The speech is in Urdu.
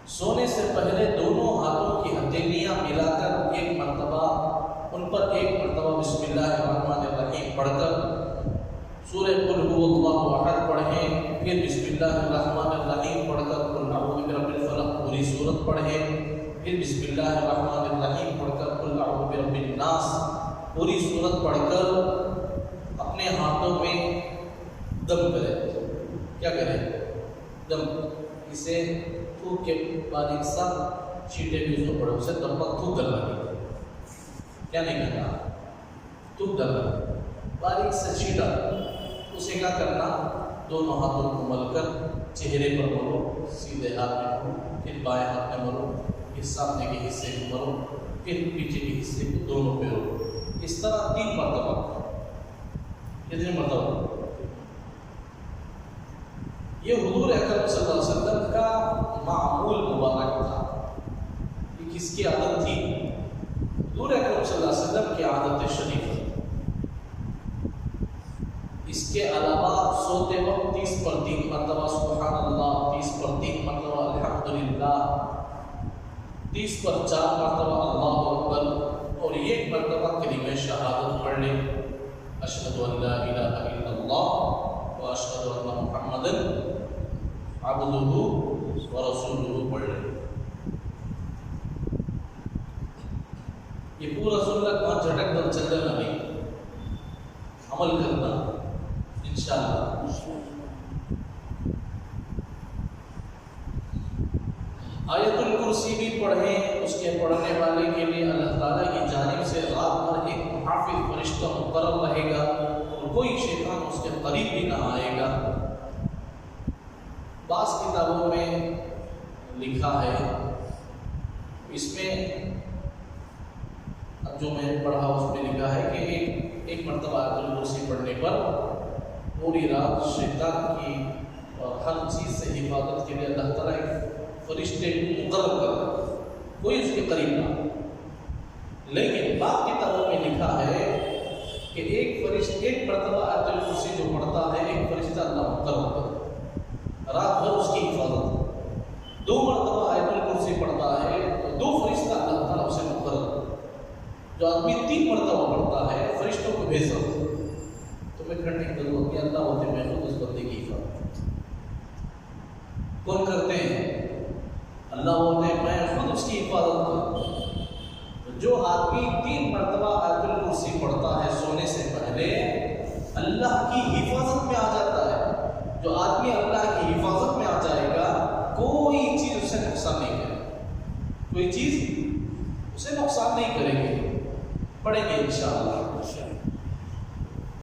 سونے سے پہلے دونوں ہاتھوں کی ہتھیلیاں ملا کر ایک مرتبہ ان پر ایک مرتبہ بسم اللہ الرحمن الرحیم پڑھ کر سورہ قل هو اللہ احد پڑھیں، پھر بسم اللہ الرحمن الرحیم پڑھ کر قل اعوذ برب الفلق پوری سورت پڑھیں، پھر بسم اللہ الرحمن الرحیم پڑھ کر قل اعوذ برب الناس پوری سورت پڑھ کر اپنے ہاتھوں میں دم کریں۔ کیا کریں؟ دم، اسے تھوک کے باریک سا چھینٹے بھی اس کو پڑھو، اسے دم پر تھوک ڈالنا ہے۔ کیا نہیں کرنا؟ تھوک ڈالنا، باریک سا چھینٹا، اسے کیا کرنا؟ دونوں ہاتھوں کو مل کر چہرے پر مرو، سیدھے ہاتھ میں مرو، پھر بائیں ہاتھ میں مرو، پھر سامنے کے حصے کو مرو، پھر پیچھے کے حصے کو دونوں پہ مرو۔ اس طرح 3 مرتبہ۔ کتنے مرتبہ؟ یہ حضور اکرم صلی اللہ علیہ وسلم کا معمول مبارک تھا۔ یہ کس کی عادت تھی؟ حضور اکرم صلی اللہ علیہ وسلم کی عادت شریف۔ اس کے علاوہ سوتے وقت 30 پر 3 مرتبہ سبحان اللہ، 30 پر 3 مرتبہ الحمدللہ، 30 پر 4 مرتبہ اللہ اکبر، اور 1 مرتبہ کلمہ شہادت پڑھ لیں، اشہد ان لا الہ الا اللہ و اشہد ان محمدا عبدہ و رسولہ پڑھ لیں۔ یہ پورا سنت وہاں جھٹک کر چل جانا نہیں، عمل کرنا انشاءاللہ۔ آیت الکرسی بھی پڑھیں، اس کے پڑھنے والے کے لیے اللہ تعالیٰ کی جانب سے رات بھر ایک محافظ فرشتہ مقرر رہے گا اور کوئی شیطان اس کے قریب بھی نہ آئے گا۔ بعض کتابوں میں لکھا ہے، اس میں اب جو میں نے پڑھا اس میں لکھا ہے کہ ایک مرتبہ آیت الکرسی پڑھنے پر پوری رات شیطان کی اور ہر چیز سے حفاظت کے لیے اللہ تعالیٰ ایک فرشتے کو مقرر کر کوئی اس کے قریب نہ۔ لیکن بعض کتابوں میں لکھا ہے کہ ایک مرتبہ آیت الکرسی جو پڑھتا ہے ایک فرشتہ اللہ مقرر کرتا ہے، رات بھر اس کی حفاظت۔ 2 مرتبہ آیت الکرسی پڑھتا ہے تو 2 فرشتہ اللہ تعالیٰ اسے مقرر کرتا ہے۔ جو آدمی 3 مرتبہ پڑھتا ہے فرشتوں کو بھیجا تمہیں کرنے کی ضرورت نہیں، اللہ ہوتے میں خود اس بندے کی حفاظت کون کرتے ہیں؟ اللہ ہوتے ہیں میں خود اس کی حفاظت کرتا ہوں۔ جو آدمی 3 مرتبہ آیت الکرسی پڑھتا ہے سونے سے پہلے اللہ کی حفاظت میں آ جاتا ہے۔ جو آدمی اللہ کی حفاظت میں آ جائے گا کوئی چیز اسے نقصان نہیں کرے گی، کوئی چیز اسے نقصان نہیں کرے گی۔ پڑھیں گے انشاءاللہ۔